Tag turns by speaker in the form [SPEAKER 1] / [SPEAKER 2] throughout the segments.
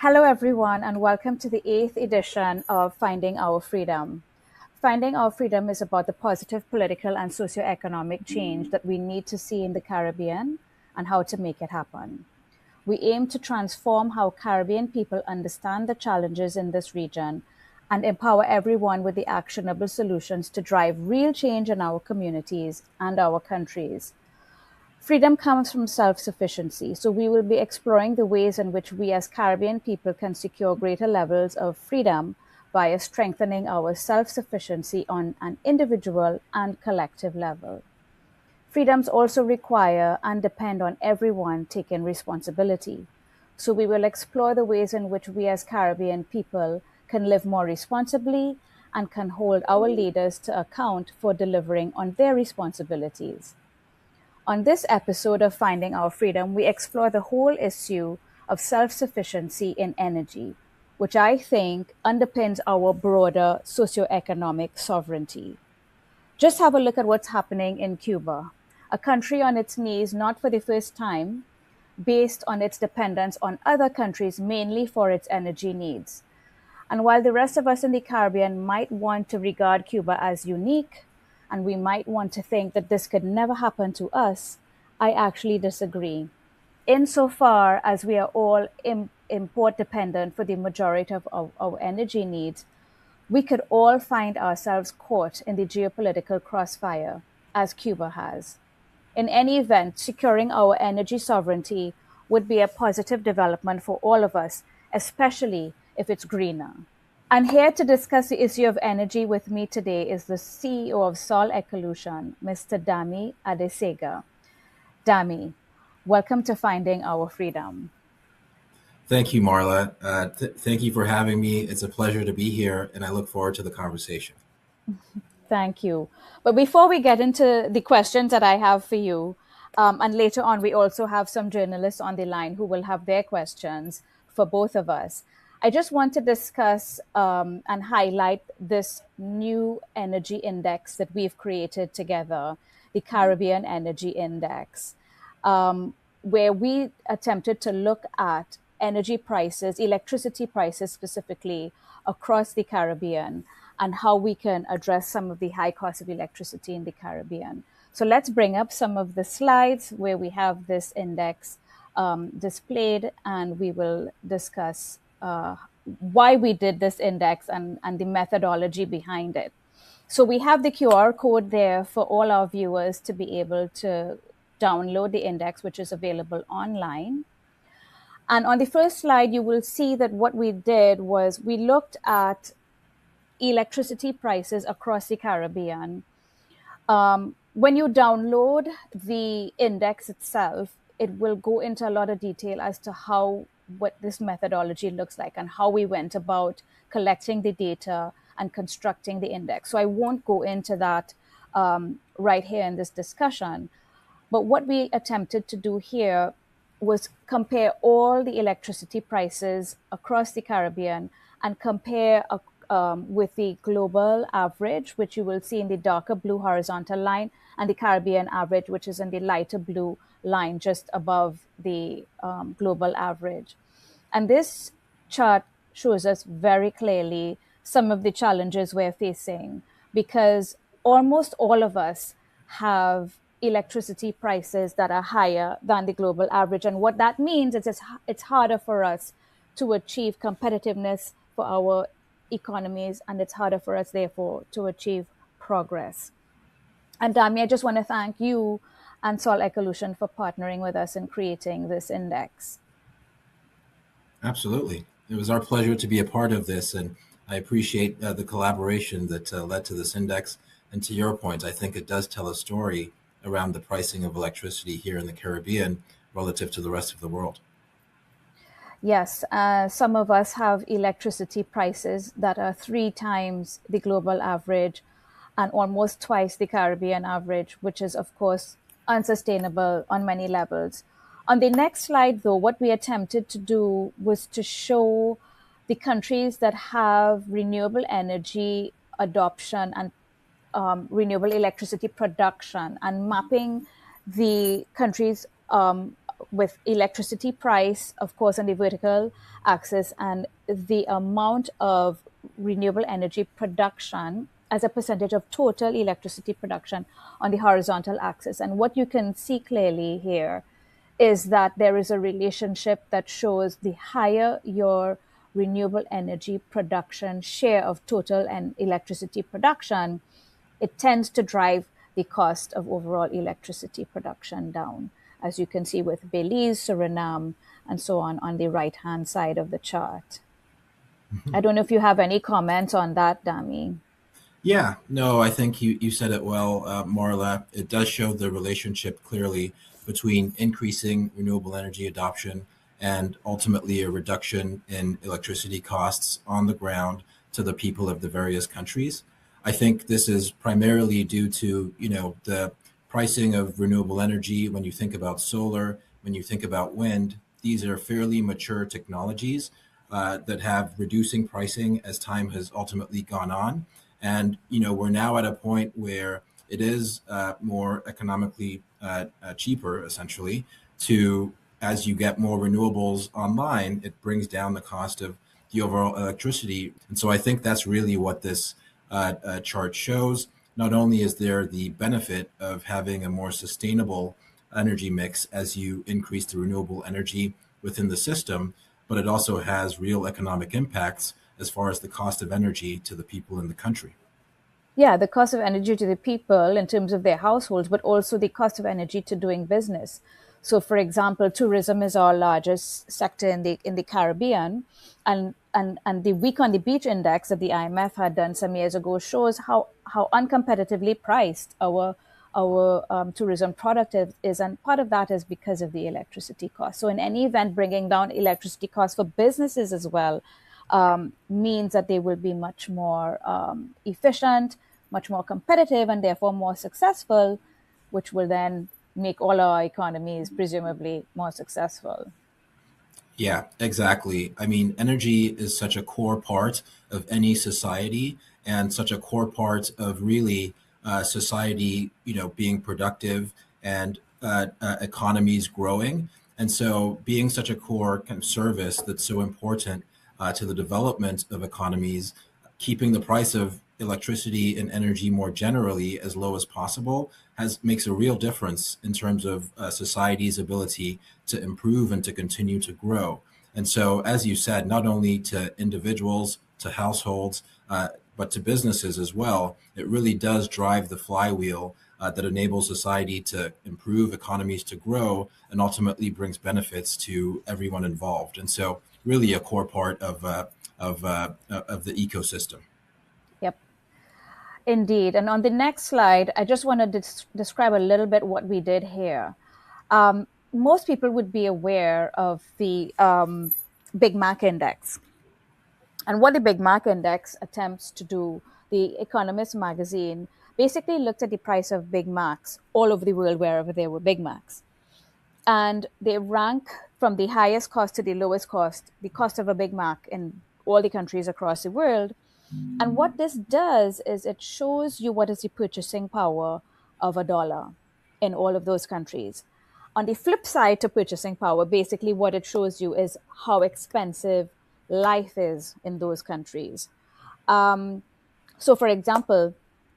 [SPEAKER 1] Hello, everyone, and welcome to the eighth edition of Finding Our Freedom. Finding Our Freedom is about the positive political and socioeconomic change that we need to see in the Caribbean and how to make it happen. We aim to transform how Caribbean people understand the challenges in this region and empower everyone with the actionable solutions to drive real change in our communities and our countries. Freedom comes from self sufficiency, so we will be exploring the ways in which we as Caribbean people can secure greater levels of freedom via strengthening our self sufficiency on an individual and collective level. Freedoms also require and depend on everyone taking responsibility. So we will explore the ways in which we as Caribbean people can live more responsibly and can hold our leaders to account for delivering on their responsibilities. On this episode of Finding Our Freedom, we explore the whole issue of self sufficiency in energy, which I think underpins our broader socioeconomic sovereignty. Just have a look at what's happening in Cuba, a country on its knees not for the first time, based on its dependence on other countries mainly for its energy needs. And while the rest of us in the Caribbean might want to regard Cuba as unique, and we might want to think that this could never happen to us, I actually disagree. Insofar as we are all import dependent for the majority of our energy needs, we could all find ourselves caught in the geopolitical crossfire, as Cuba has. In any event, securing our energy sovereignty would be a positive development for all of us, especially if it's greener. And here to discuss the issue of energy with me today is the CEO of Sol Ecolution, Mr. Dami Adesegha. Dami, welcome to Finding Our Freedom.
[SPEAKER 2] Thank you, Marla. Thank you for having me. It's a pleasure to be here, and I look forward to the conversation.
[SPEAKER 1] Thank you. But before we get into the questions that I have for you, and later on, we also have some journalists on the line who will have their questions for both of us. I just want to discuss and highlight this new energy index that we've created together, the Caribbean Energy Index, where we attempted to look at energy prices, electricity prices specifically, across the Caribbean and how we can address some of the high cost of electricity in the Caribbean. So let's bring up some of the slides where we have this index displayed, and we will discuss why we did this index and the methodology behind it. So we have the QR code there for all our viewers to be able to download the index, which is available online. And on the first slide, you will see that what we did was we looked at electricity prices across the Caribbean. When you download the index itself, it will go into a lot of detail as to what this methodology looks like and how we went about collecting the data and constructing the index. So I won't go into that right here in this discussion. But what we attempted to do here was compare all the electricity prices across the Caribbean and compare with the global average, which you will see in the darker blue horizontal line, and the Caribbean average, which is in the lighter blue line just above the global average. And this chart shows us very clearly some of the challenges we're facing because almost all of us have electricity prices that are higher than the global average. And what that means is it's harder for us to achieve competitiveness for our economies, and it's harder for us, therefore, to achieve progress. And Dami, I just want to thank you and Sol Ecolution for partnering with us in creating this index.
[SPEAKER 2] Absolutely. It was our pleasure to be a part of this, and I appreciate the collaboration that led to this index. And to your point, I think it does tell a story around the pricing of electricity here in the Caribbean relative to the rest of the world.
[SPEAKER 1] Yes, some of us have electricity prices that are 3 times the global average and almost twice the Caribbean average, which is, of course, unsustainable on many levels. On the next slide, though, what we attempted to do was to show the countries that have renewable energy adoption and renewable electricity production and mapping the countries with electricity price, of course, on the vertical axis, and the amount of renewable energy production as a percentage of total electricity production on the horizontal axis. And what you can see clearly here is that there is a relationship that shows the higher your renewable energy production share of total and electricity production, it tends to drive the cost of overall electricity production down, as you can see with Belize, Suriname, and so on the right-hand side of the chart. I don't know if you have any comments on that, Dami.
[SPEAKER 2] Yeah, no, I think you said it well, Marla. It does show the relationship clearly between increasing renewable energy adoption and ultimately a reduction in electricity costs on the ground to the people of the various countries. I think this is primarily due to, the pricing of renewable energy. When you think about solar, when you think about wind, these are fairly mature technologies that have reducing pricing as time has ultimately gone on. And we're now at a point where it is more economically cheaper, essentially, to as you get more renewables online, it brings down the cost of the overall electricity. And so I think that's really what this chart shows. Not only is there the benefit of having a more sustainable energy mix as you increase the renewable energy within the system, but it also has real economic impacts as far as the cost of energy to the people in the country.
[SPEAKER 1] Yeah, the cost of energy to the people in terms of their households, but also the cost of energy to doing business. So, for example, tourism is our largest sector in the Caribbean, and the Week on the Beach index that the IMF had done some years ago shows how uncompetitively priced our tourism product is, and part of that is because of the electricity cost. So, in any event, bringing down electricity costs for businesses as well means that they will be much more efficient, much more competitive, and therefore more successful, which will then make all our economies presumably more successful.
[SPEAKER 2] Yeah, exactly. I mean, energy is such a core part of any society and such a core part of really society, being productive and economies growing. And so being such a core kind of service that's so important to the development of economies, keeping the price of electricity and energy more generally as low as possible has makes a real difference in terms of society's ability to improve and to continue to grow. And so, as you said, not only to individuals, to households, but to businesses as well, it really does drive the flywheel that enables society to improve, economies to grow, and ultimately brings benefits to everyone involved. And so, really, a core part of the ecosystem.
[SPEAKER 1] Yep, indeed. And on the next slide, I just want to describe a little bit what we did here. Most people would be aware of the Big Mac Index. And what the Big Mac Index attempts to do, the Economist magazine basically looked at the price of Big Macs all over the world, wherever there were Big Macs. And they rank from the highest cost to the lowest cost, the cost of a Big Mac in all the countries across the world. And what this does is it shows you what is the purchasing power of a dollar in all of those countries. On the flip side to purchasing power, basically what it shows you is how expensive life is in those countries. So, for example,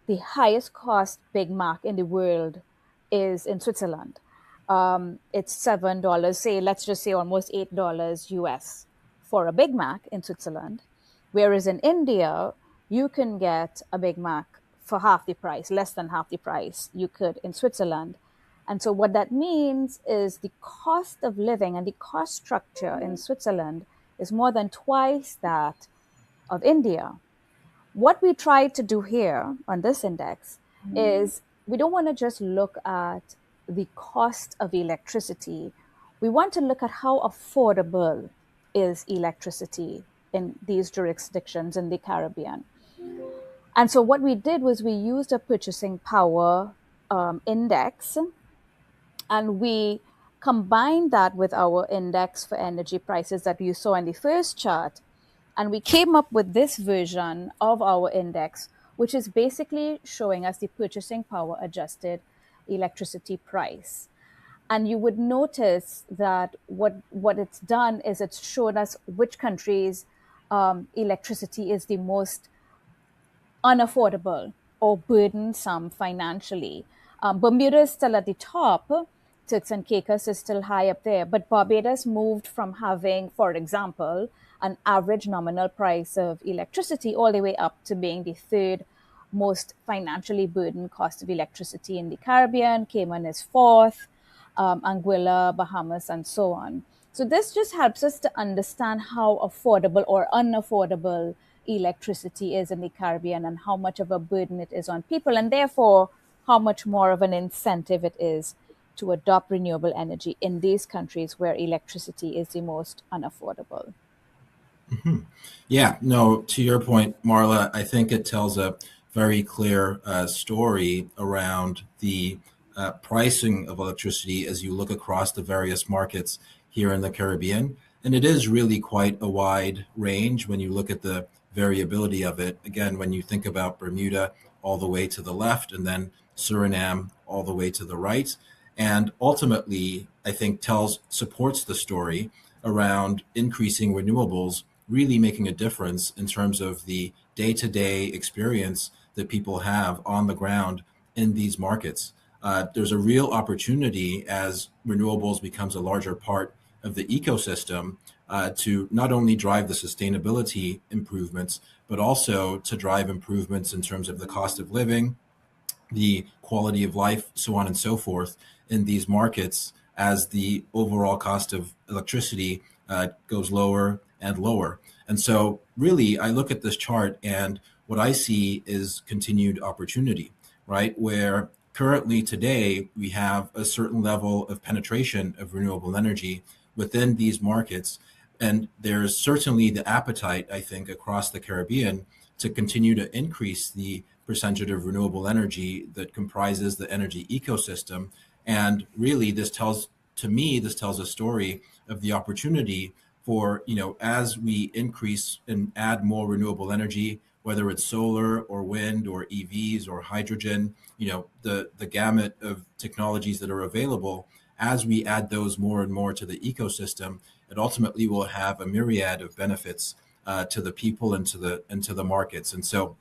[SPEAKER 1] the highest cost Big Mac in the world is in Switzerland. It's $7, say, let's just say almost $8 US for a Big Mac in Switzerland. Whereas in India, you can get a Big Mac for half the price, less than half the price you could in Switzerland. And so what that means is the cost of living and the cost structure in Switzerland is more than twice that of India. What we try to do here on this index is we don't want to just look at the cost of electricity. We want to look at how affordable is electricity in these jurisdictions in the Caribbean. And so what we did was we used a purchasing power index, and we combined that with our index for energy prices that you saw in the first chart. And we came up with this version of our index, which is basically showing us the purchasing power adjusted electricity price. And you would notice that what it's done is it's shown us which countries electricity is the most unaffordable or burdensome financially. Bermuda is still at the top. Turks and Caicos is still high up there. But Barbados moved from having, for example, an average nominal price of electricity all the way up to being the third most financially burdened cost of electricity in the Caribbean. Cayman is fourth, Anguilla, Bahamas, and so on. So this just helps us to understand how affordable or unaffordable electricity is in the Caribbean and how much of a burden it is on people, and therefore how much more of an incentive it is to adopt renewable energy in these countries where electricity is the most unaffordable.
[SPEAKER 2] Yeah, no, to your point, Marla, I think it tells a very clear story around the pricing of electricity as you look across the various markets here in the Caribbean. And it is really quite a wide range when you look at the variability of it. Again, when you think about Bermuda all the way to the left and then Suriname all the way to the right. And ultimately, I think supports the story around increasing renewables really making a difference in terms of the day-to-day experience that people have on the ground in these markets. There's a real opportunity as renewables becomes a larger part of the ecosystem to not only drive the sustainability improvements, but also to drive improvements in terms of the cost of living, the quality of life, so on and so forth, in these markets as the overall cost of electricity goes lower and lower. And so, really, I look at this chart and what I see is continued opportunity, right? Where currently today we have a certain level of penetration of renewable energy within these markets. And there's certainly the appetite, I think, across the Caribbean to continue to increase the percentage of renewable energy that comprises the energy ecosystem. And really, this tells a story of the opportunity for, as we increase and add more renewable energy, whether it's solar or wind or EVs or hydrogen, the gamut of technologies that are available, as we add those more and more to the ecosystem, it ultimately will have a myriad of benefits to the people and to the markets. And so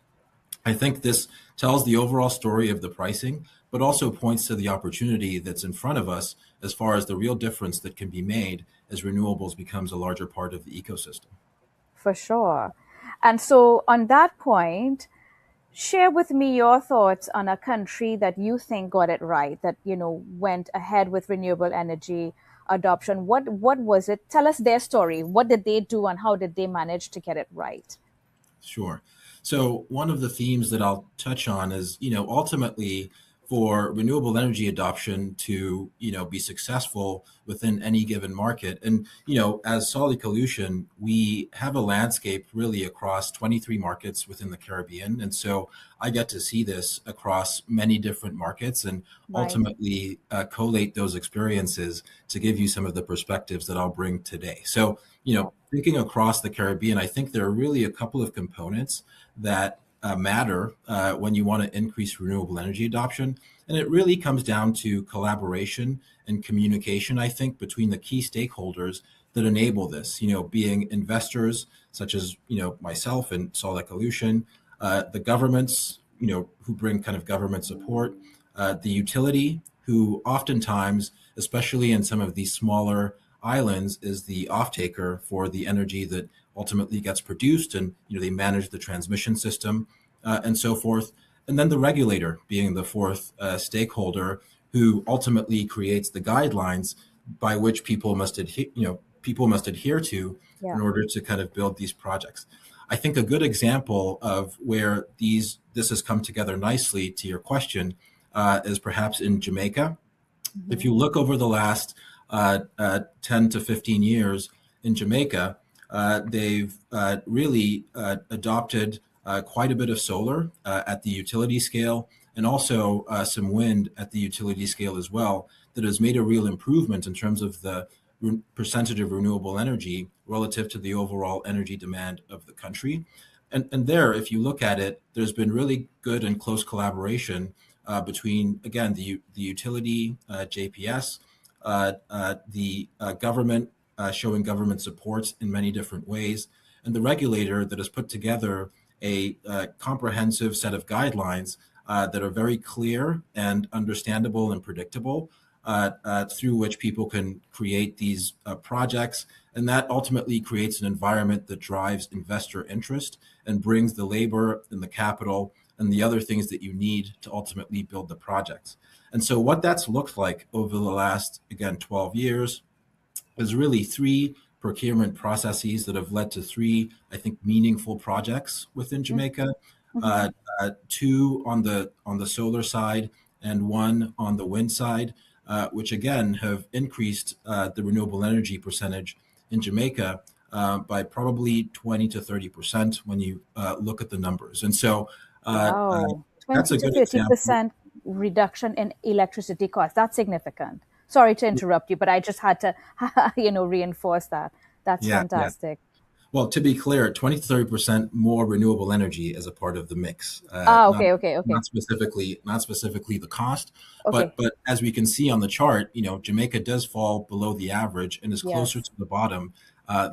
[SPEAKER 2] I think this tells the overall story of the pricing, but also points to the opportunity that's in front of us as far as the real difference that can be made as renewables becomes a larger part of the ecosystem.
[SPEAKER 1] For sure. And so, on that point, share with me your thoughts on a country that you think got it right, that went ahead with renewable energy adoption. What was it? Tell us their story. What did they do, and how did they manage to get it right?
[SPEAKER 2] Sure. So one of the themes that I'll touch on is, ultimately for renewable energy adoption to, be successful within any given market. And, as Sol Ecolution, we have a landscape really across 23 markets within the Caribbean. And so I get to see this across many different markets and
[SPEAKER 1] Right.
[SPEAKER 2] ultimately collate those experiences to give you some of the perspectives that I'll bring today. So,
[SPEAKER 1] Yeah.
[SPEAKER 2] thinking across the Caribbean, I think there are really a couple of components that matter when you want to increase renewable energy adoption. And it really comes down to collaboration and communication, I think, between the key stakeholders that enable this, being investors such as, myself and Sol Ecolution, the governments, who bring kind of government support, the utility, who oftentimes, especially in some of these smaller islands, is the off-taker for the energy that ultimately gets produced, and they manage the transmission system and so forth. And then the regulator being the fourth stakeholder who ultimately creates the guidelines by which people must adhere to in
[SPEAKER 1] Yeah.
[SPEAKER 2] order to kind of build these projects. I think a good example of where this has come together nicely to your question is perhaps in Jamaica. If
[SPEAKER 1] Hmm.
[SPEAKER 2] you look over the last 10 to 15 years in Jamaica, they've really adopted quite a bit of solar at the utility scale and also some wind at the utility scale as well that has made a real improvement in terms of the percentage of renewable energy relative to the overall energy demand of the country. And there, if you look at it, there's been really good and close collaboration between, again, the utility, JPS, the government showing government supports in many different ways, and the regulator that has put together a comprehensive set of guidelines that are very clear and understandable and predictable, through which people can create these projects. And that ultimately creates an environment that drives investor interest and brings the labor and the capital and the other things that you need to ultimately build the projects. And so what that's looked like over the last, again, 12 years is really three procurement processes that have led to three, I think, meaningful projects within Jamaica.
[SPEAKER 1] Mm-hmm.
[SPEAKER 2] Uh, Two on the solar side and one on the wind side, which again have increased the renewable energy percentage in Jamaica by probably 20 to 30% when you look at the numbers. And so
[SPEAKER 1] Wow.
[SPEAKER 2] that's
[SPEAKER 1] 20
[SPEAKER 2] a
[SPEAKER 1] to
[SPEAKER 2] good example.
[SPEAKER 1] 30% reduction in electricity costs. That's significant. Sorry to interrupt you, but I just had to, reinforce that. That's
[SPEAKER 2] Yeah, yeah.
[SPEAKER 1] fantastic.
[SPEAKER 2] Well, to be clear, 20 to 30% more renewable energy as a part of the mix,
[SPEAKER 1] Ah,
[SPEAKER 2] not
[SPEAKER 1] okay, okay, okay.
[SPEAKER 2] not specifically the cost,
[SPEAKER 1] Okay.
[SPEAKER 2] but as we can see on the chart, Jamaica does fall below the average and is closer
[SPEAKER 1] Yes.
[SPEAKER 2] to the bottom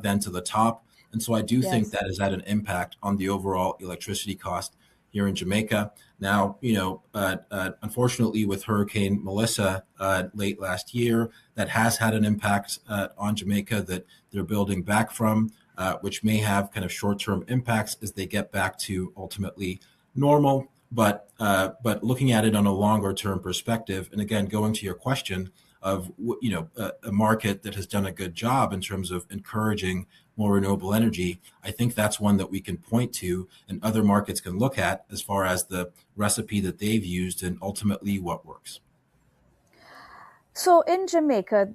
[SPEAKER 2] than to the top, and so I do think
[SPEAKER 1] Yes.
[SPEAKER 2] that has had an impact on the overall electricity cost here in Jamaica. Now, unfortunately, with Hurricane Melissa late last year, that has had an impact on Jamaica that they're building back from, which may have kind of short-term impacts as they get back to ultimately normal. But looking at it on a longer-term perspective, and again, going to your question of a market that has done a good job in terms of encouraging more renewable energy, I think that's one that we can point to and other markets can look at as far as the recipe that they've used and ultimately what works.
[SPEAKER 1] So in Jamaica,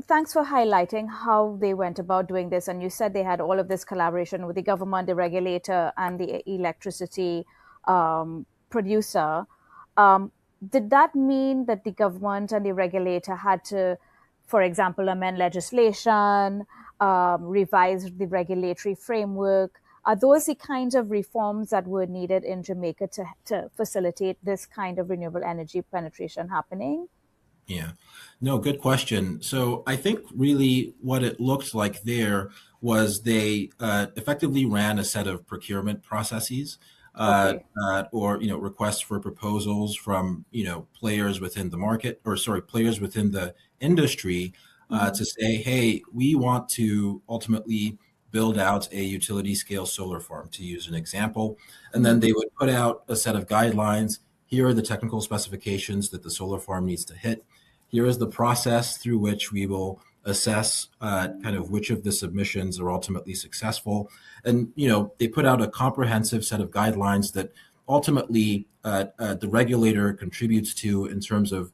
[SPEAKER 1] thanks for highlighting how they went about doing this. And you said they had all of this collaboration with the government, the regulator, and the electricity producer. Um, did that mean that the government and the regulator had to, for example, amend legislation, revise the regulatory framework? Are those the kinds of reforms that were needed in Jamaica to facilitate this kind of renewable energy penetration happening?
[SPEAKER 2] Yeah. No, good question. So I think really what it looked like there was they effectively ran a set of procurement processes,
[SPEAKER 1] Okay.
[SPEAKER 2] or requests for proposals from players within the market, or sorry, players within the industry,
[SPEAKER 1] Hmm.
[SPEAKER 2] to say, hey, we want to ultimately build out a utility scale solar farm, to use an example, and then
[SPEAKER 1] Hmm.
[SPEAKER 2] they would put out a set of guidelines. Here are the technical specifications that the solar farm needs to hit. Here is the process through which we will assess kind of which of the submissions are ultimately successful. And, they put out a comprehensive set of guidelines that ultimately the regulator contributes to in terms of,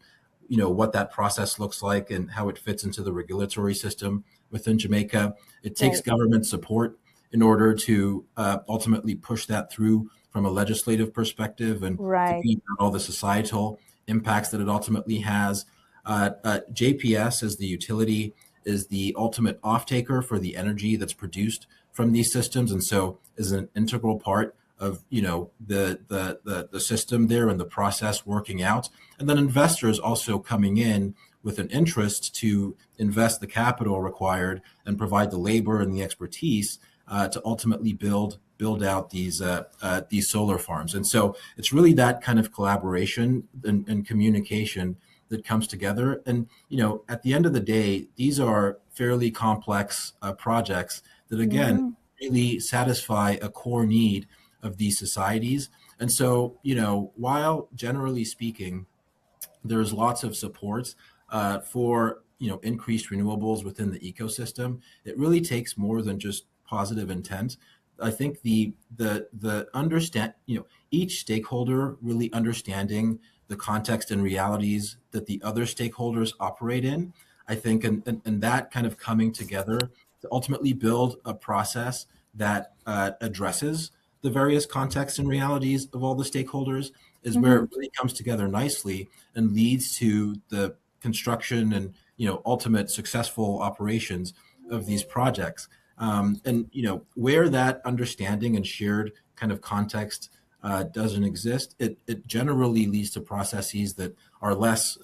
[SPEAKER 2] what that process looks like and how it fits into the regulatory system within Jamaica. It takes
[SPEAKER 1] Right.
[SPEAKER 2] government support in order to ultimately push that through from a legislative perspective and
[SPEAKER 1] Right.
[SPEAKER 2] thinking about all the societal impacts that it ultimately has. JPS as the utility is the ultimate off-taker for the energy that's produced from these systems, and so is an integral part of the system there and the process working out. And then investors also coming in with an interest to invest the capital required and provide the labor and the expertise to ultimately build out these solar farms. And so it's really that kind of collaboration and communication that comes together. And at the end of the day, these are fairly complex projects that again
[SPEAKER 1] Hmm.
[SPEAKER 2] really satisfy a core need of these societies. And so, while generally speaking, there's lots of supports for increased renewables within the ecosystem. It really takes more than just positive intent. I think the understand each stakeholder really understanding the context and realities that the other stakeholders operate in. I think and that kind of coming together to ultimately build a process that addresses the various contexts and realities of all the stakeholders is where
[SPEAKER 1] Hmm.
[SPEAKER 2] it really comes together nicely and leads to the construction and ultimate successful operations of these projects. And where that understanding and shared kind of context doesn't exist, it generally leads to processes that are less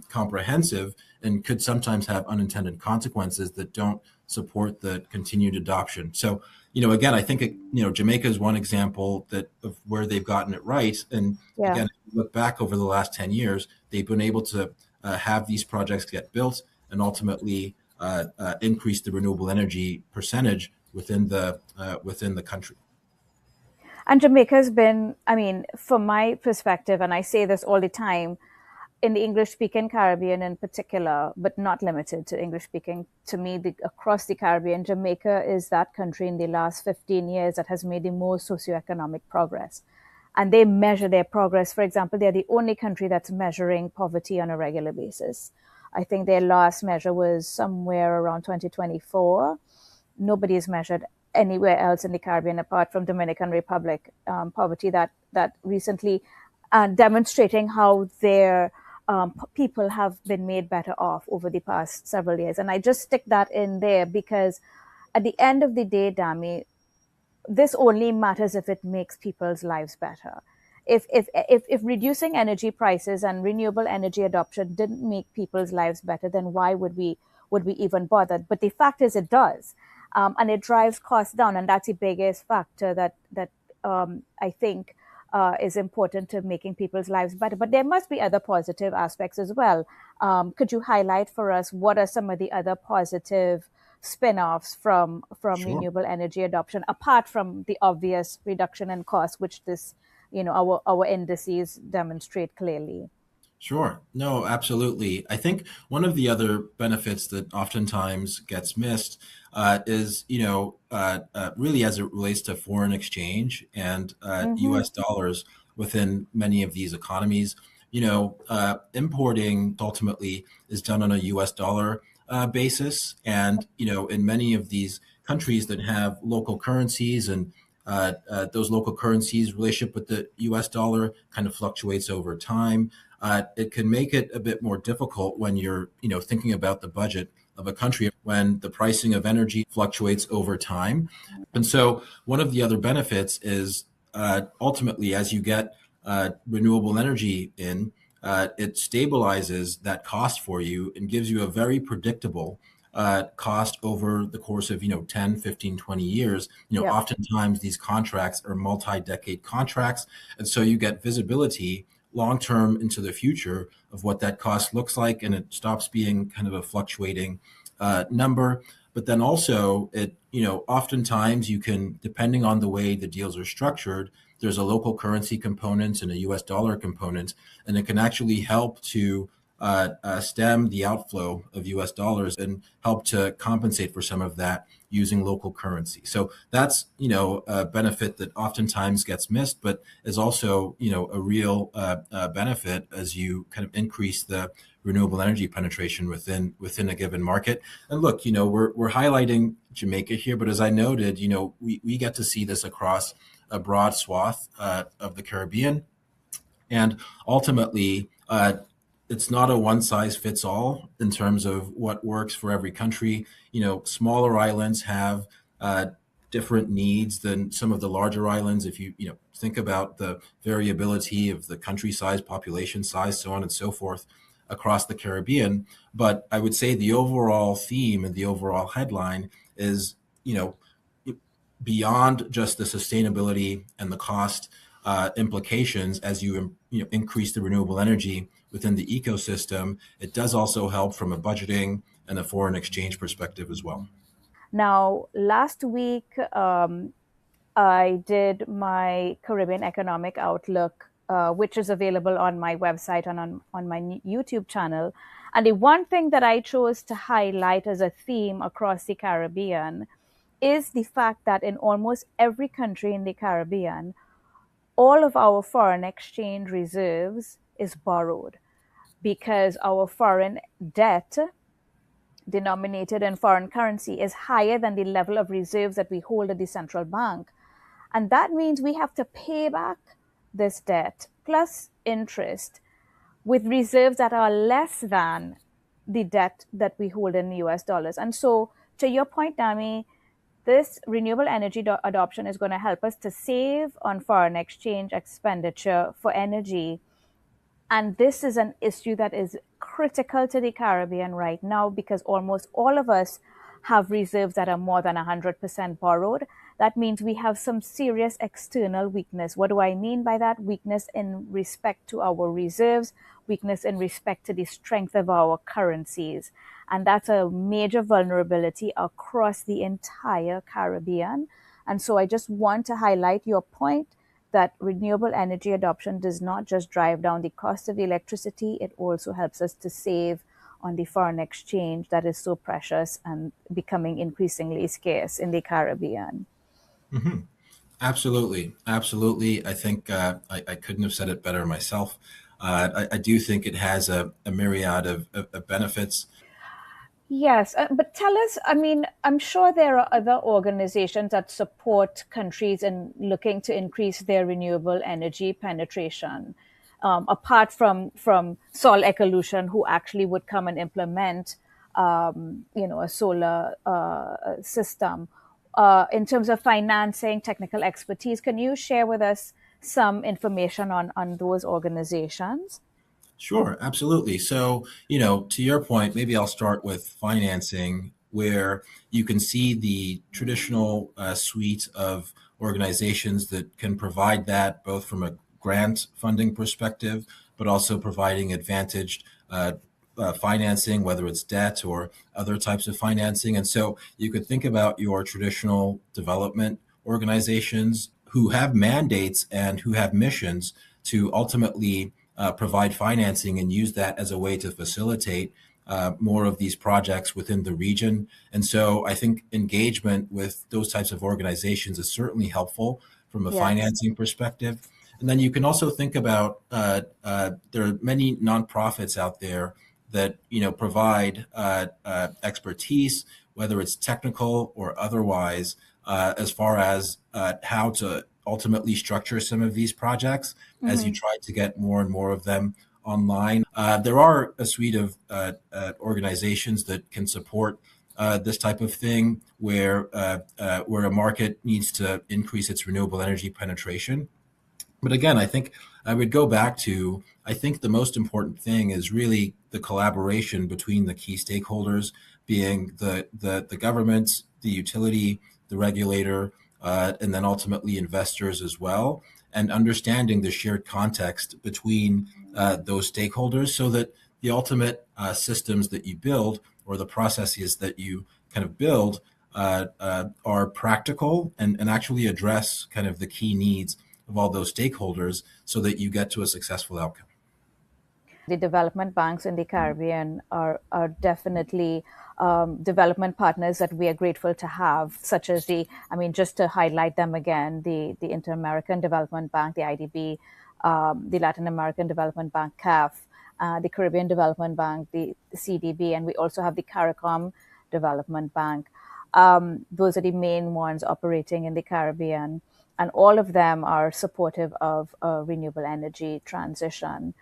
[SPEAKER 2] comprehensive and could sometimes have unintended consequences that don't support the continued adoption. So, again, I think Jamaica is one example of where they've gotten it right. And
[SPEAKER 1] Yeah.
[SPEAKER 2] again, if you look back over the last 10 years, they've been able to have these projects get built and ultimately increase the renewable energy percentage within the country.
[SPEAKER 1] And Jamaica's been, I mean, from my perspective, and I say this all the time, in the English speaking Caribbean in particular, but not limited to English speaking, to me, across the Caribbean, Jamaica is that country in the last 15 years that has made the most socioeconomic progress. And they measure their progress. For example, they're the only country that's measuring poverty on a regular basis. I think their last measure was somewhere around 2024. Nobody is measured anywhere else in the Caribbean apart from Dominican Republic poverty that recently demonstrating how their people have been made better off over the past several years. And I just stick that in there because at the end of the day, Dami, this only matters if it makes people's lives better. If reducing energy prices and renewable energy adoption didn't make people's lives better, then why would we even bother? But the fact is, it does, and it drives costs down, and that's the biggest factor that I think is important to making people's lives better. But there must be other positive aspects as well. Could you highlight for us what are some of the other positive spin-offs from
[SPEAKER 2] Sure.
[SPEAKER 1] renewable energy adoption, apart from the obvious reduction in cost, which this, our indices demonstrate clearly?
[SPEAKER 2] Sure. No, absolutely. I think one of the other benefits that oftentimes gets missed is, really as it relates to foreign exchange and
[SPEAKER 1] Mm-hmm.
[SPEAKER 2] US dollars within many of these economies. Importing ultimately is done on a US dollar basis. And, in many of these countries that have local currencies and those local currencies relationship with the US dollar kind of fluctuates over time. It can make it a bit more difficult when you're, thinking about the budget of a country when the pricing of energy fluctuates over time. And so one of the other benefits is ultimately as you get renewable energy in, it stabilizes that cost for you and gives you a very predictable cost over the course of 10, 15, 20 years.
[SPEAKER 1] Yep.
[SPEAKER 2] Oftentimes these contracts are multi-decade contracts, and so you get visibility long term into the future of what that cost looks like, and it stops being kind of a fluctuating number. But then also, oftentimes you can, depending on the way the deals are structured, there's a local currency component and a US dollar component, and it can actually help to stem the outflow of US dollars and help to compensate for some of that using local currency. So that's, a benefit that oftentimes gets missed, but is also, a real benefit as you kind of increase the renewable energy penetration within a given market. And look, we're highlighting Jamaica here, but as I noted, we get to see this across a broad swath of the Caribbean. And ultimately, it's not a one size fits all in terms of what works for every country. Smaller islands have different needs than some of the larger islands. If you think about the variability of the country size, population size, so on and so forth across the Caribbean. But I would say the overall theme and the overall headline is, you know, beyond just the sustainability and the cost implications as you increase the renewable energy within the ecosystem, it does also help from a budgeting and a foreign exchange perspective as well.
[SPEAKER 1] Now, last week, I did my Caribbean Economic Outlook, which is available on my website and on my YouTube channel. And the one thing that I chose to highlight as a theme across the Caribbean is the fact that in almost every country in the Caribbean, all of our foreign exchange reserves is borrowed because our foreign debt denominated in foreign currency is higher than the level of reserves that we hold at the central bank. And that means we have to pay back this debt plus interest with reserves that are less than the debt that we hold in US dollars. And so, to your point, Dami, this renewable energy adoption is going to help us to save on foreign exchange expenditure for energy. And this is an issue that is critical to the Caribbean right now because almost all of us have reserves that are more than 100% borrowed. That means we have some serious external weakness. What do I mean by that? Weakness in respect to our reserves, weakness in respect to the strength of our currencies. And that's a major vulnerability across the entire Caribbean. And so I just want to highlight your point that renewable energy adoption does not just drive down the cost of the electricity, it also helps us to save on the foreign exchange that is so precious and becoming increasingly scarce in the Caribbean.
[SPEAKER 2] Hmm. Absolutely, absolutely. I think I couldn't have said it better myself. I do think it has a myriad of benefits.
[SPEAKER 1] Yes, but tell us, I mean, I'm sure there are other organizations that support countries in looking to increase their renewable energy penetration, apart from Sol Ecolution, who actually would come and implement, a solar system. In terms of financing, technical expertise, can you share with us some information on those organizations?
[SPEAKER 2] Sure, absolutely. So, to your point, maybe I'll start with financing, where you can see the traditional suite of organizations that can provide that both from a grant funding perspective, but also providing advantaged financing, whether it's debt or other types of financing. And so you could think about your traditional development organizations who have mandates and who have missions to ultimately provide financing and use that as a way to facilitate more of these projects within the region. And so I think engagement with those types of organizations is certainly helpful from a
[SPEAKER 1] Yes.
[SPEAKER 2] financing perspective. And then you can also think about there are many nonprofits out there that provide expertise, whether it's technical or otherwise, as far as how to ultimately structure some of these projects as you
[SPEAKER 1] Mm-hmm.
[SPEAKER 2] try to get more and more of them online. There are a suite of organizations that can support this type of thing where a market needs to increase its renewable energy penetration. But again, I think I would go back to I think the most important thing is really the collaboration between the key stakeholders, being the governments, the utility, the regulator, and then ultimately investors as well, and understanding the shared context between those stakeholders so that the ultimate systems that you build or the processes that you kind of build are practical and actually address kind of the key needs of all those stakeholders so that you get to a successful outcome.
[SPEAKER 1] The development banks in the Caribbean are definitely development partners that we are grateful to have, such as I mean, just to highlight them again, the Inter-American Development Bank, the IDB, the Latin American Development Bank, CAF, the Caribbean Development Bank, the CDB, and we also have the CARICOM Development Bank. Those are the main ones operating in the Caribbean, and all of them are supportive of renewable energy transition.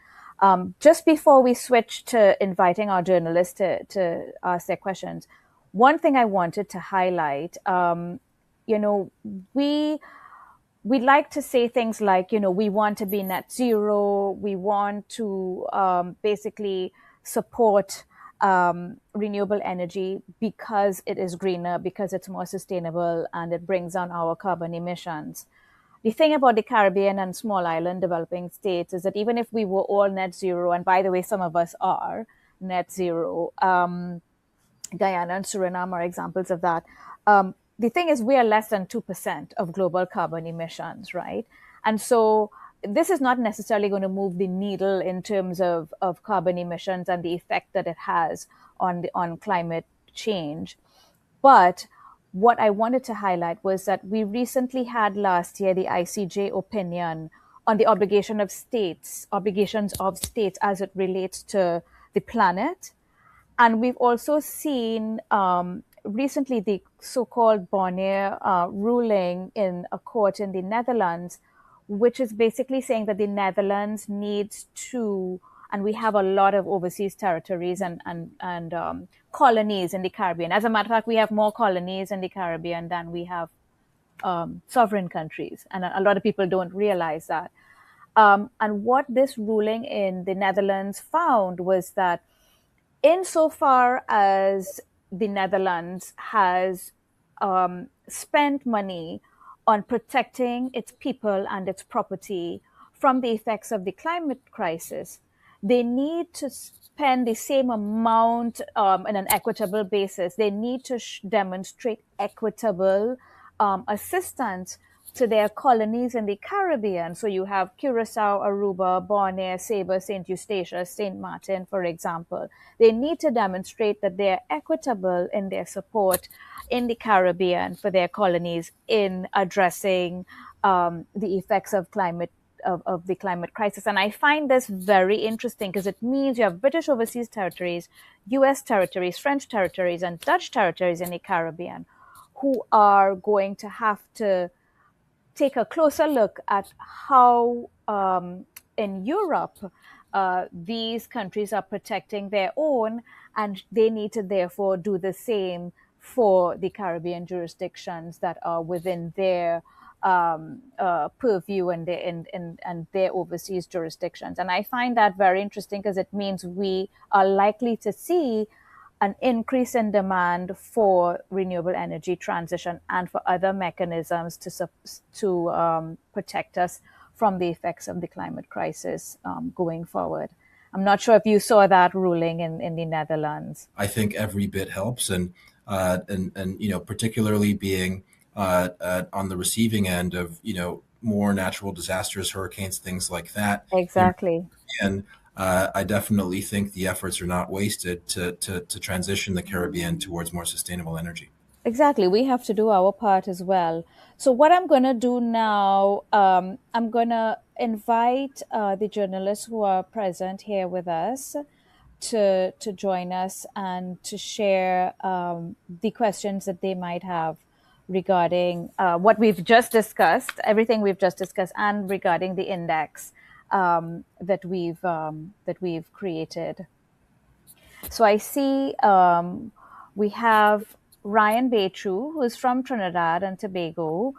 [SPEAKER 1] Just before we switch to inviting our journalists to ask their questions, one thing I wanted to highlight, you know, we we like to say things like, we want to be net zero, we want to basically support renewable energy because it is greener, because it's more sustainable, and it brings down our carbon emissions. The thing about the Caribbean and small island developing states is that even if we were all net zero, and by the way, some of us are net zero, Guyana and Suriname are examples of that. The thing is, we are less than 2% of global carbon emissions, right? And so this is not necessarily going to move the needle in terms of carbon emissions and the effect that it has on climate change. But what I wanted to highlight was that we recently had last year the ICJ opinion on the obligations of states as it relates to the planet. And we've also seen recently the so-called Bonaire ruling in a court in the Netherlands, which is basically saying that the Netherlands needs to and we have a lot of overseas territories and colonies in the Caribbean. As a matter of fact, we have more colonies in the Caribbean than we have sovereign countries, and a lot of people don't realize that. And what this ruling in the Netherlands found was that insofar as the Netherlands has spent money on protecting its people and its property from the effects of the climate crisis, they need to spend the same amount on an equitable basis. They need to demonstrate equitable assistance to their colonies in the Caribbean. So you have Curacao, Aruba, Bonaire, Saba, St. Eustatius, St. Martin, for example. They need to demonstrate that they're equitable in their support in the Caribbean for their colonies in addressing the effects of the climate crisis. And I find this very interesting because it means you have British overseas territories, US territories, French territories, and Dutch territories in the Caribbean who are going to have to take a closer look at how in Europe these countries are protecting their own, and they need to therefore do the same for the Caribbean jurisdictions that are within their purview and their overseas jurisdictions. And I find that very interesting because it means we are likely to see an increase in demand for renewable energy transition and for other mechanisms to protect us from the effects of the climate crisis going forward. I'm not sure if you saw that ruling in the Netherlands.
[SPEAKER 2] I think every bit helps, and particularly being on the receiving end of more natural disasters, hurricanes, things like that.
[SPEAKER 1] Exactly.
[SPEAKER 2] And I definitely think the efforts are not wasted to transition the Caribbean towards more sustainable energy.
[SPEAKER 1] Exactly. We have to do our part as well. So, what I'm going to do now, I'm going to invite the journalists who are present here with us to join us and to share the questions that they might have regarding what we've just discussed, everything we've just discussed, and regarding the index that we've created. So I see we have Ryan Bechu, who is from Trinidad and Tobago.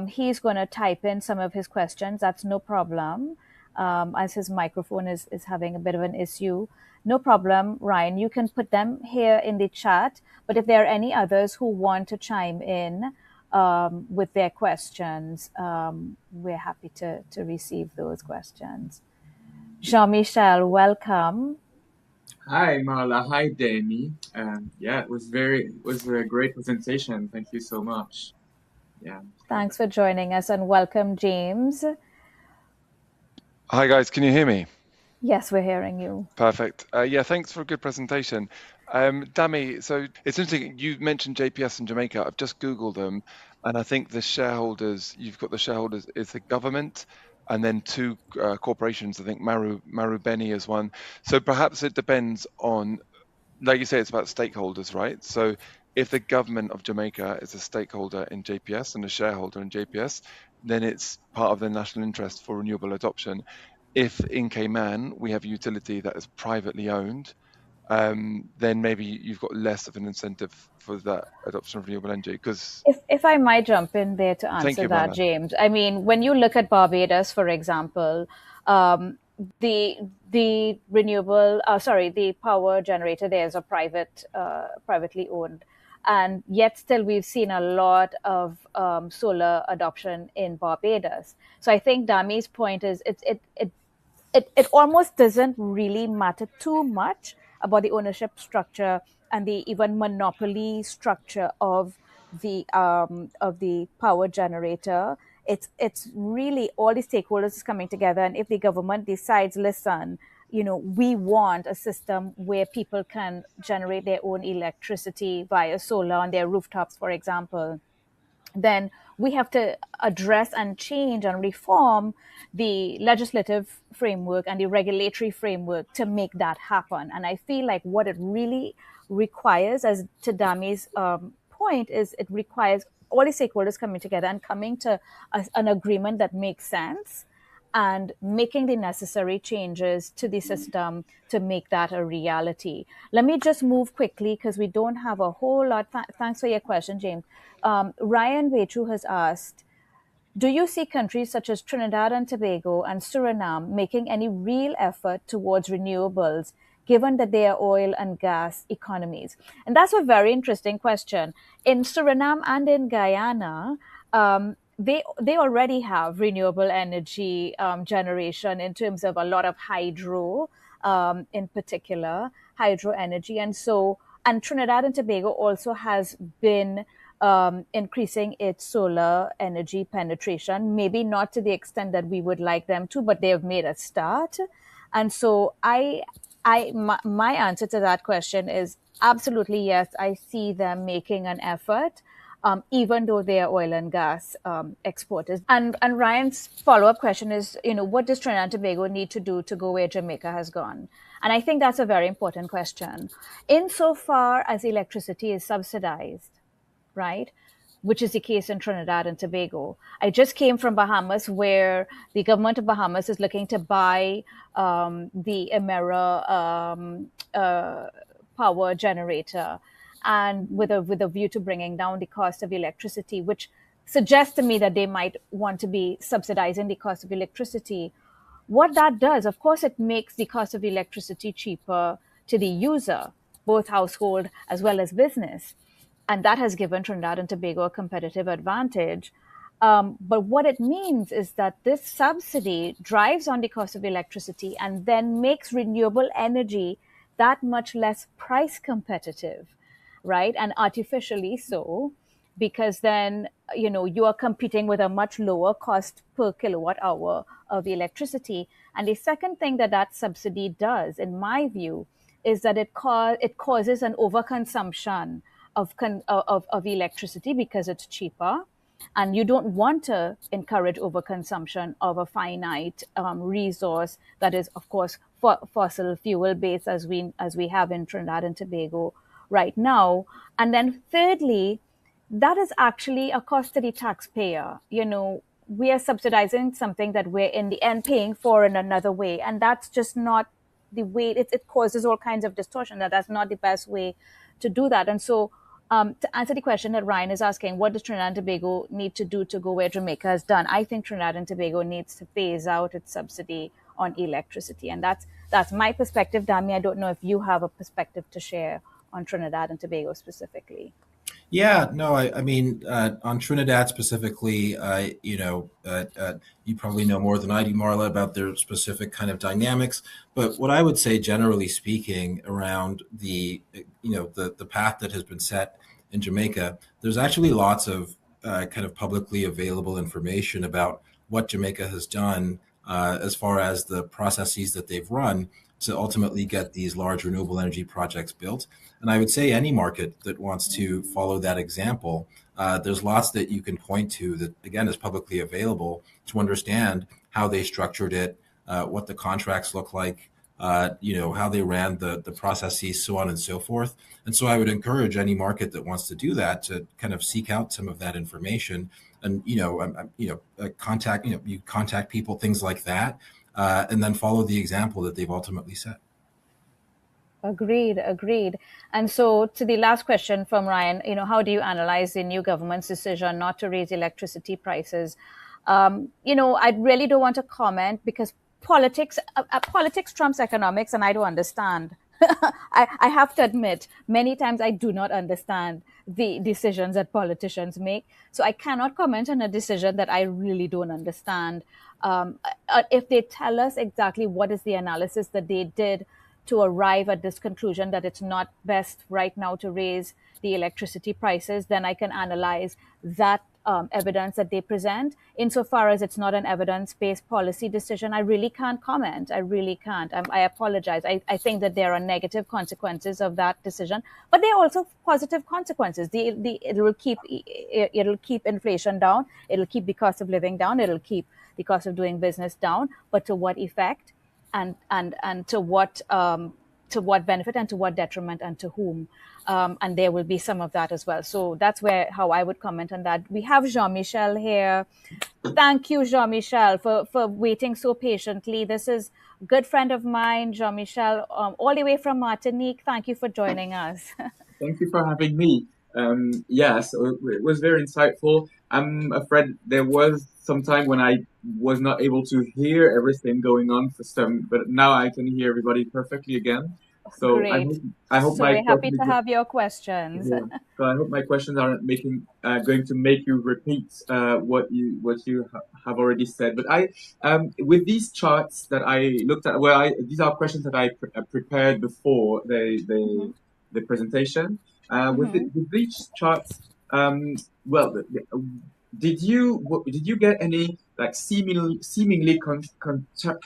[SPEAKER 1] He's going to type in some of his questions. That's no problem, as his microphone is having a bit of an issue. No problem, Ryan. You can put them here in the chat. But if there are any others who want to chime in with their questions, we're happy to receive those questions. Jean-Michel, welcome.
[SPEAKER 3] Hi, Marla. Hi, Dami. Yeah, it was a great presentation. Thank you so much. Yeah.
[SPEAKER 1] Thanks for joining us, and welcome, James.
[SPEAKER 4] Hi, guys. Can you hear me?
[SPEAKER 1] Yes, we're hearing you.
[SPEAKER 4] Perfect. Yeah, thanks for a good presentation. Dami, so it's interesting. You mentioned JPS in Jamaica. I've just Googled them, and I think you've got the shareholders is the government, and then two corporations. I think Marubeni is one. So perhaps it depends on, like you say, it's about stakeholders, right? So if the government of Jamaica is a stakeholder in JPS and a shareholder in JPS, then it's part of the national interest for renewable adoption. If in Cayman we have a utility that is privately owned, then maybe you've got less of an incentive for that adoption of renewable energy. Because
[SPEAKER 1] if I might jump in there to answer that,
[SPEAKER 4] Marla.
[SPEAKER 1] James. I mean, when you look at Barbados, for example, the the power generator there is a privately owned, and yet still we've seen a lot of solar adoption in Barbados. So I think Dami's point is it almost doesn't really matter too much about the ownership structure and the even monopoly structure of the power generator. It's really all the stakeholders coming together, and if the government decides, listen, we want a system where people can generate their own electricity via solar on their rooftops, for example, then we have to address and change and reform the legislative framework and the regulatory framework to make that happen. And I feel like what it really requires, as to Dami's point, is it requires all the stakeholders coming together and coming to an agreement that makes sense and making the necessary changes to the system to make that a reality. Let me just move quickly because we don't have a whole lot. Thanks for your question, James. Ryan Vechu has asked, do you see countries such as Trinidad and Tobago and Suriname making any real effort towards renewables, given that they are oil and gas economies? And that's a very interesting question. In Suriname and in Guyana, they already have renewable energy generation in terms of a lot of hydro, in particular hydro energy, and Trinidad and Tobago also has been increasing its solar energy penetration, maybe not to the extent that we would like them to, but they have made a start. And so my answer to that question is absolutely yes. I see them making an effort, even though they are oil and gas exporters. And Ryan's follow-up question is, what does Trinidad and Tobago need to do to go where Jamaica has gone? And I think that's a very important question. Insofar as electricity is subsidized, right? Which is the case in Trinidad and Tobago. I just came from Bahamas, where the government of Bahamas is looking to buy the Emera power generator, and with a view to bringing down the cost of electricity, which suggests to me that they might want to be subsidizing the cost of electricity. What that does, of course, it makes the cost of electricity cheaper to the user, both household as well as business. And that has given Trinidad and Tobago a competitive advantage. But what it means is that this subsidy drives on the cost of electricity and then makes renewable energy that much less price competitive, right? And artificially so, because then, you are competing with a much lower cost per kilowatt hour of electricity. And the second thing that subsidy does, in my view, is that it causes an overconsumption of electricity because it's cheaper, and you don't want to encourage overconsumption of a finite resource that is, of course, fossil fuel based, as we have in Trinidad and Tobago right now. And then thirdly, that is actually a cost to the taxpayer. We are subsidizing something that we're in the end paying for in another way, and that's just not the way. It causes all kinds of distortion. That's not the best way to do that. And so, to answer the question that Ryan is asking, what does Trinidad and Tobago need to do to go where Jamaica has done? I think Trinidad and Tobago needs to phase out its subsidy on electricity. And that's my perspective. Dami, I don't know if you have a perspective to share on Trinidad and Tobago specifically.
[SPEAKER 2] Yeah, no, I mean, on Trinidad specifically, you probably know more than I do, Marla, about their specific kind of dynamics. But what I would say, generally speaking, around the path that has been set in Jamaica, there's actually lots of kind of publicly available information about what Jamaica has done as far as the processes that they've run to ultimately get these large renewable energy projects built. And I would say any market that wants to follow that example, there's lots that you can point to that, again, is publicly available to understand how they structured it, what the contracts look like, how they ran the processes, so on and so forth. And so I would encourage any market that wants to do that to kind of seek out some of that information and, contact people, things like that, and then follow the example that they've ultimately set.
[SPEAKER 1] Agreed. And so to the last question from Ryan, how do you analyze the new government's decision not to raise electricity prices? I really don't want to comment because politics trumps economics, and I don't understand. I have to admit, many times I do not understand the decisions that politicians make. So I cannot comment on a decision that I really don't understand. If they tell us exactly what is the analysis that they did to arrive at this conclusion that it's not best right now to raise the electricity prices, then I can analyze that evidence that they present. Insofar as it's not an evidence-based policy decision, I really can't comment. I really can't. I apologize. I think that there are negative consequences of that decision, but there are also positive consequences. It'll keep inflation down. It'll keep the cost of living down. It'll keep the cost of doing business down. But to what effect? And to what benefit and to what detriment and to whom, and there will be some of that as well. So that's how I would comment on that. We have Jean-Michel here. Thank you, Jean-Michel, for waiting so patiently. This is a good friend of mine, Jean-Michel, all the way from Martinique. Thank you for joining us.
[SPEAKER 3] Thank you for having me. Yes, it was very insightful. I'm afraid there was some time when I was not able to hear everything going on for some, but now I can hear everybody perfectly again. So
[SPEAKER 1] Great.
[SPEAKER 3] I hope
[SPEAKER 1] So
[SPEAKER 3] my
[SPEAKER 1] we're happy
[SPEAKER 3] question
[SPEAKER 1] to
[SPEAKER 3] is
[SPEAKER 1] have your questions.
[SPEAKER 3] yeah. So I hope my questions aren't going to make you repeat what you have already said. But with these charts that I looked at, these are questions that I prepared before
[SPEAKER 1] Mhm.
[SPEAKER 3] the presentation.
[SPEAKER 1] Mhm.
[SPEAKER 3] With these charts, well, did you get any like seemingly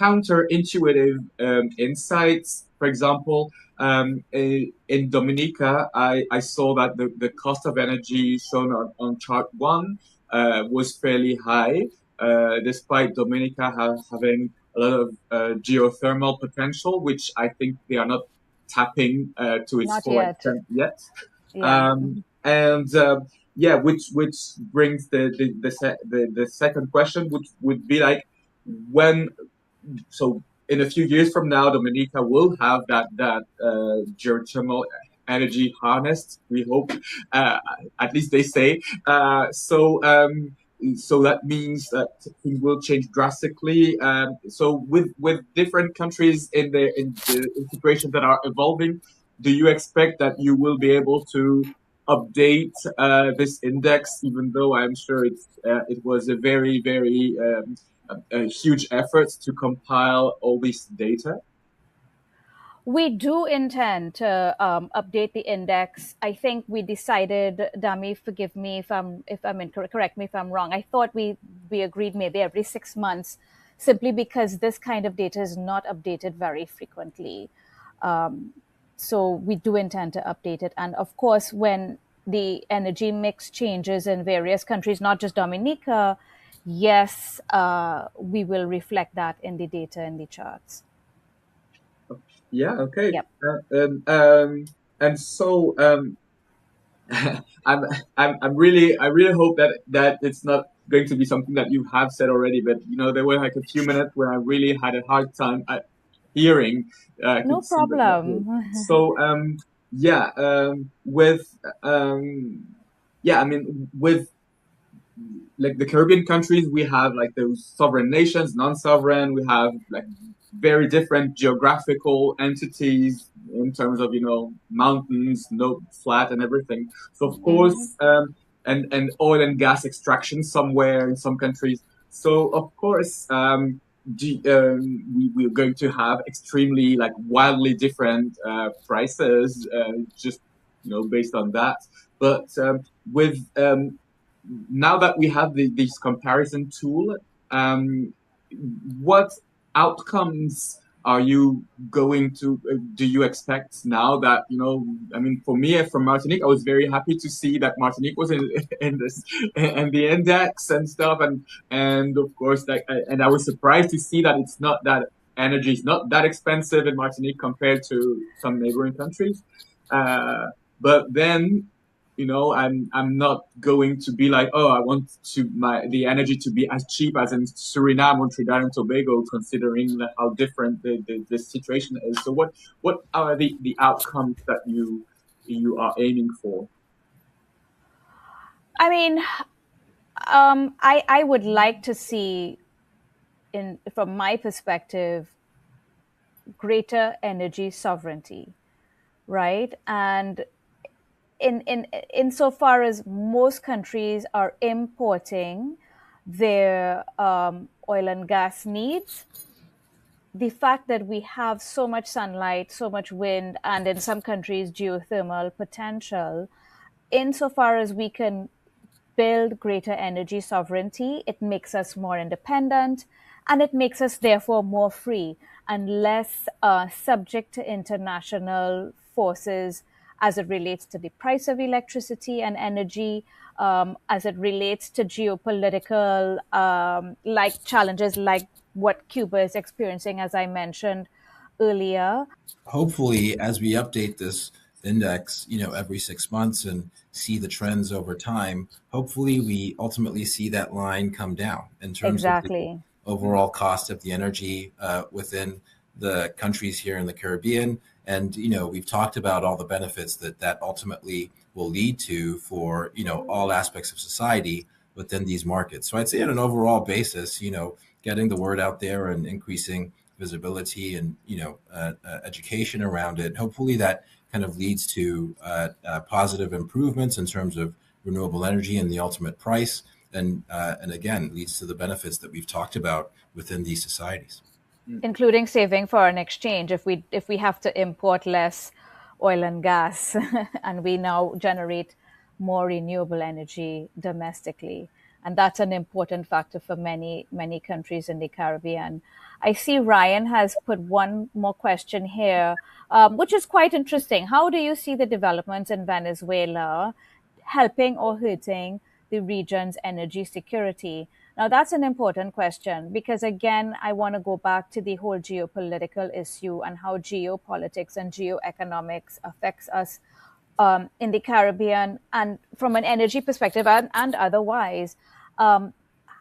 [SPEAKER 3] counterintuitive insights? For example, in Dominica, I saw that the cost of energy shown on chart one was fairly high, despite Dominica having a lot of geothermal potential, which I think they are not tapping to its
[SPEAKER 1] Not
[SPEAKER 3] full
[SPEAKER 1] yet.
[SPEAKER 3] extent yet.
[SPEAKER 1] Yeah.
[SPEAKER 3] And yeah, which brings the second question, which would be like when so in a few years from now, Dominica will have that geothermal energy harnessed. We hope, uh, at least they say. So that means that things will change drastically. So with different countries in the situations that are evolving, do you expect that you will be able to update this index, even though I'm sure it was a very a huge effort to compile all this data?
[SPEAKER 1] We do intend to update the index. I think we decided, Dami, forgive me if I'm incorrect. Correct me if I'm wrong. I thought we agreed maybe every 6 months, simply because this kind of data is not updated very frequently. Um, so we do intend to update it, and of course, when the energy mix changes in various countries, not just Dominica, yes, we will reflect that in the data in the charts.
[SPEAKER 3] Yeah, okay.
[SPEAKER 1] Yep.
[SPEAKER 3] And so I'm, I really hope that it's not going to be something that you have said already, but there were like a few minutes where I really had a hard time hearing. I
[SPEAKER 1] No
[SPEAKER 3] could see but not hear.
[SPEAKER 1] problem.
[SPEAKER 3] So yeah, yeah, I mean, with like the Caribbean countries, we have like those sovereign nations, non-sovereign. We have like very different geographical entities in terms of mountains, no flat and everything. So of
[SPEAKER 1] Mhm.
[SPEAKER 3] course, and oil and gas extraction somewhere in some countries. So of course, we're going to have extremely like wildly different prices, just based on that. But with now that we have this comparison tool, um, what outcomes are you going to do you expect now that I mean, for me from Martinique, I was very happy to see that Martinique was in this and the index and stuff, and of course that, and I was surprised to see that it's not that energy is not that expensive in Martinique compared to some neighboring countries. uh, but then I'm not going to be like, oh, I want the energy to be as cheap as in Suriname or Trinidad and Tobago, considering how different the situation is. So what are the outcomes that you are aiming for?
[SPEAKER 1] I mean, I would like to see, in from my perspective, greater energy sovereignty, right? And in insofar as most countries are importing their oil and gas needs, the fact that we have so much sunlight, so much wind, and in some countries geothermal potential, insofar as we can build greater energy sovereignty, it makes us more independent, and it makes us therefore more free and less subject to international forces as it relates to the price of electricity and energy, as it relates to geopolitical like challenges like what Cuba is experiencing, as I mentioned earlier.
[SPEAKER 2] Hopefully, as we update this index, every 6 months and see the trends over time, hopefully we ultimately see that line come down in terms of the overall cost of the energy within the countries here in the Caribbean. And, we've talked about all the benefits that ultimately will lead to for, all aspects of society within these markets. So I'd say on an overall basis, getting the word out there and increasing visibility and, education around it, hopefully that kind of leads to positive improvements in terms of renewable energy and the ultimate price. And again, leads to the benefits that we've talked about within these societies.
[SPEAKER 1] Including saving foreign exchange if we have to import less oil and gas and we now generate more renewable energy domestically. And that's an important factor for many countries in the Caribbean. I see Ryan has put one more question here, which is quite interesting. How do you see the developments in Venezuela helping or hurting the region's energy security? Now, that's an important question because, again, I want to go back to the whole geopolitical issue and how geopolitics and geoeconomics affects us in the Caribbean and from an energy perspective and otherwise.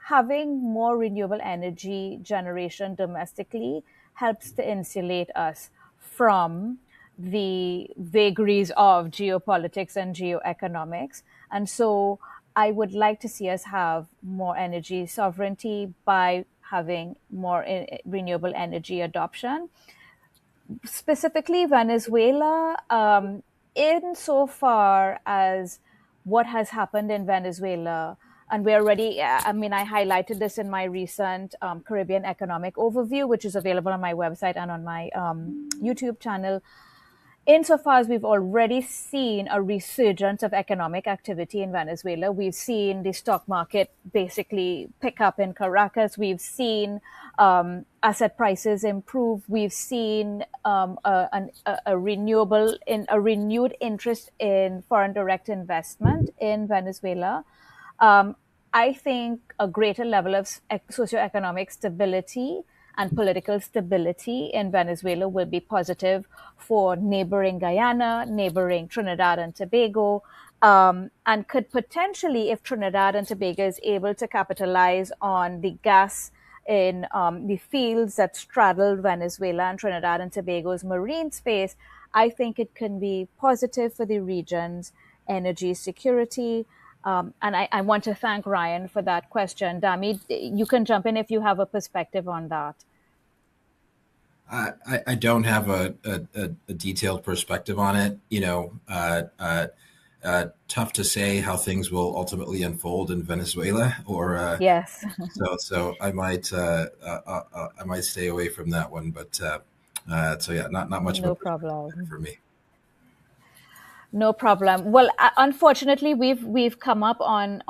[SPEAKER 1] Having more renewable energy generation domestically helps to insulate us from the vagaries of geopolitics and geoeconomics. And so I would like to see us have more energy sovereignty by having more renewable energy adoption. Specifically, Venezuela, insofar as what has happened in Venezuela, and we're already, I highlighted this in my recent Caribbean Economic Overview, which is available on my website and on my YouTube channel. Insofar as we've already seen a resurgence of economic activity in Venezuela, we've seen the stock market basically pick up in Caracas. We've seen asset prices improve. We've seen a renewed interest in foreign direct investment in Venezuela. I think a greater level of socioeconomic stability and political stability in Venezuela will be positive for neighboring Guyana, neighboring Trinidad and Tobago, and could potentially, if Trinidad and Tobago is able to capitalize on the gas in the fields that straddle Venezuela and Trinidad and Tobago's marine space, I think it can be positive for the region's energy security. And I want to thank Ryan for that question. Dami, you can jump in if you have a perspective on that.
[SPEAKER 2] I don't have a detailed perspective on it. Tough to say how things will ultimately unfold in Venezuela, or
[SPEAKER 1] yes.
[SPEAKER 2] So I might stay away from that one. But not much.
[SPEAKER 1] No problem
[SPEAKER 2] for me.
[SPEAKER 1] No problem. Well, unfortunately, we've come up on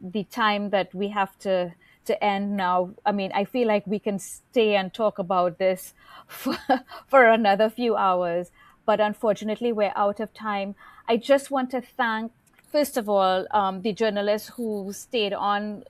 [SPEAKER 1] the time that we have to end now. I feel like we can stay and talk about this for another few hours, but unfortunately, we're out of time. I just want to thank, first of all, the journalists who stayed on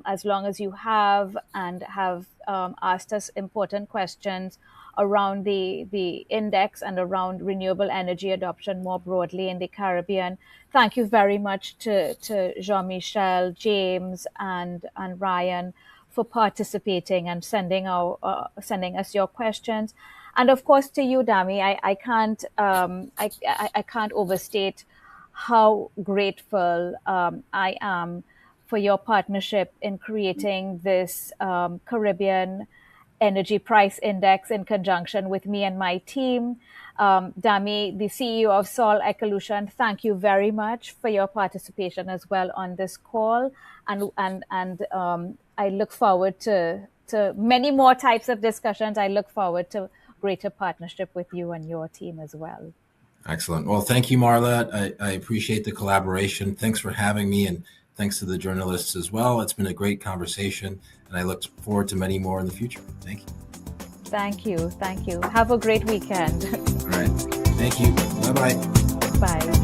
[SPEAKER 1] as long as you have and have asked us important questions around the index and around renewable energy adoption more broadly in the Caribbean. Thank you very much to Jean-Michel, James, and Ryan for participating and sending us your questions. And of course, to you, Dami, I can't overstate how grateful I am for your partnership in creating this Caribbean Energy Price Index in conjunction with me and my team. Dami, the CEO of Sol Ecolution, thank you very much for your participation as well on this call. And I look forward to many more types of discussions. I look forward to greater partnership with you and your team as well.
[SPEAKER 2] Excellent. Well, thank you, Marla. I appreciate the collaboration. Thanks for having me, and thanks to the journalists as well. It's been a great conversation, and I look forward to many more in the future. Thank you.
[SPEAKER 1] Thank you. Thank you. Have a great weekend.
[SPEAKER 2] All right. Thank you. Bye-bye.
[SPEAKER 1] Bye.